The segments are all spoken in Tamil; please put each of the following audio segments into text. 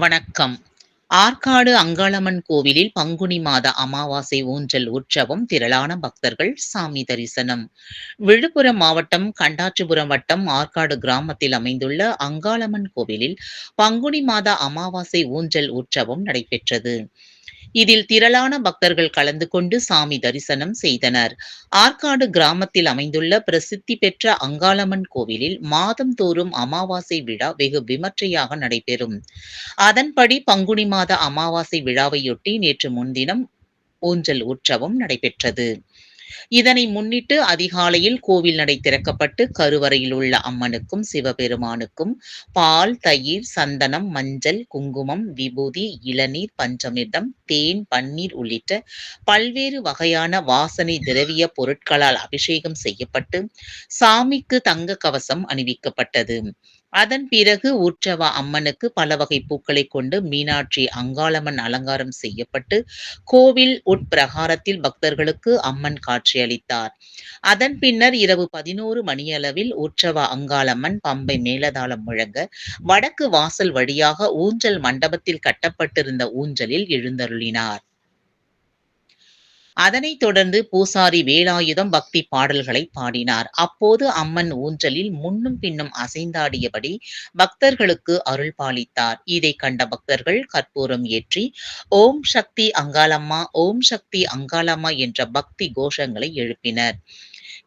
வணக்கம். ஆற்காடு அங்காளம்மன் கோவிலில் பங்குனி மாத அமாவாசை ஊஞ்சல் உற்சவம் திரளான பக்தர்கள் சாமி தரிசனம். விழுப்புரம் மாவட்டம் கண்டாச்சிபுரம் வட்டம் ஆற்காடு கிராமத்தில் அமைந்துள்ள அங்காளம்மன் கோவிலில் பங்குனி மாத அமாவாசை ஊஞ்சல் உற்சவம் நடைபெற்றது. இதில் திரளான பக்தர்கள் கலந்து கொண்டு சாமி தரிசனம் செய்தனர். ஆற்காடு கிராமத்தில் அமைந்துள்ள பிரசித்தி பெற்ற அங்காளம்மன் கோவிலில் மாதந்தோறும் அமாவாசை விழா வெகு விமர்சையாக நடைபெறும். அதன்படி பங்குனி மாத அமாவாசை விழாவையொட்டி நேற்று முன்தினம் ஊஞ்சல் உற்சவம் நடைபெற்றது. இதனை முன்னிட்டு அதிகாலையில் கோவில் நடை திறக்கப்பட்டு கருவறையில் உள்ள அம்மனுக்கும் சிவபெருமானுக்கும் பால், தயிர், சந்தனம், மஞ்சள், குங்குமம், விபூதி, இளநீர், பஞ்சமிர்தம், தேன், பன்னீர் உள்ளிட்ட பல்வேறு வகையான வாசனை திரவிய பொருட்களால் அபிஷேகம் செய்யப்பட்டு சாமிக்கு தங்க கவசம் அணிவிக்கப்பட்டது. அதன் பிறகு உற்சவ அம்மனுக்கு பல வகை பூக்களை கொண்டு மீனாட்சி அங்காளம்மன் அலங்காரம் செய்யப்பட்டு கோவில் உட்பிரகாரத்தில் பக்தர்களுக்கு அம்மன் காட்சியளித்தார். அதன் பின்னர் இரவு 11 மணியளவில் உற்சவ அங்காளம்மன் பம்பை மேளதாளம் முழங்க வடக்கு வாசல் வழியாக ஊஞ்சல் மண்டபத்தில் கட்டப்பட்டிருந்த ஊஞ்சலில் எழுந்தருளினார். அதனைத் தொடர்ந்து பூசாரி வேலாயுதம் பக்தி பாடல்களை பாடினார். அப்போது அம்மன் ஊஞ்சலில் முன்னும் பின்னும் அசைந்தாடியபடி பக்தர்களுக்கு அருள் பாலித்தார். இதை கண்ட பக்தர்கள் கற்பூரம் ஏற்றி ஓம் சக்தி அங்காளம்மா, ஓம் சக்தி அங்காளம்மா என்ற பக்தி கோஷங்களை எழுப்பினர்.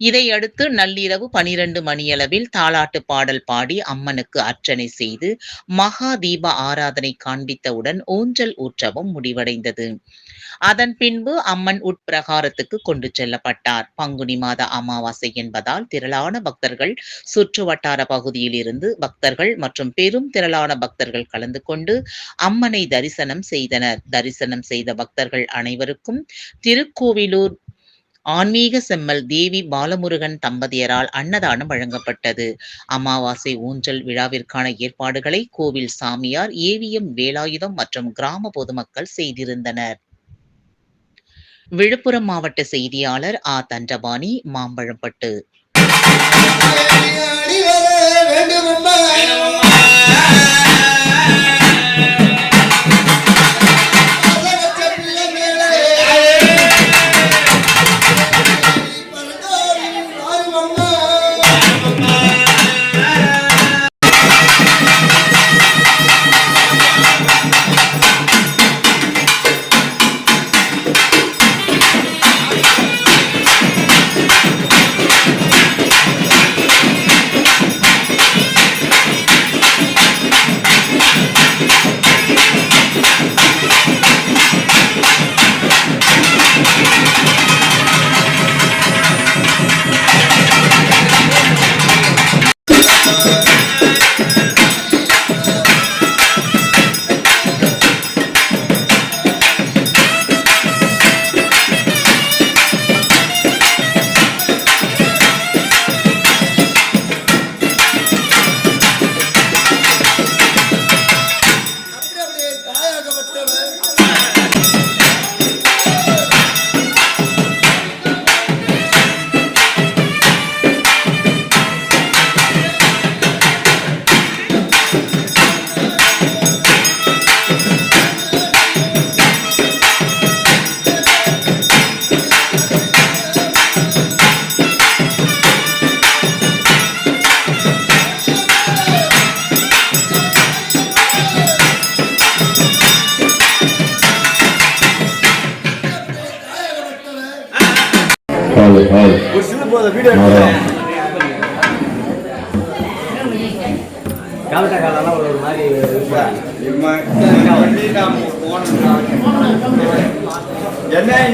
இதையடுத்து நள்ளிரவு 12 மணியளவில் தாலாட்டு பாடல் பாடி அம்மனுக்கு அர்ச்சனை செய்து மகா தீப ஆராதனை காண்பித்தவுடன் ஊஞ்சல் உற்சவம் முடிவடைந்தது. அதன் பின்பு அம்மன் உட்பிரகாரத்துக்கு கொண்டு செல்லப்பட்டார். பங்குனி மாத அமாவாசை என்பதால் திரளான பக்தர்கள் சுற்று வட்டார பகுதியில் இருந்து பக்தர்கள் மற்றும் பெரும் திரளான பக்தர்கள் கலந்து கொண்டு அம்மனை தரிசனம் செய்தனர். தரிசனம் செய்த பக்தர்கள் அனைவருக்கும் திருக்கோவிலூர் ஆன்மீக செம்மல் தேவி பாலமுருகன் தம்பதியரால் அன்னதானம் வழங்கப்பட்டது. அமாவாசை ஊஞ்சல் விழாவிற்கான ஏற்பாடுகளை கோவில் சாமியார் ஏவிஎம் வேலாயுதம் மற்றும் கிராம பொதுமக்கள் செய்திருந்தனர். விழுப்புரம் மாவட்ட செய்தியாளர் ஆ. தண்டபாணி, மாம்பழம்பட்டு. என்ன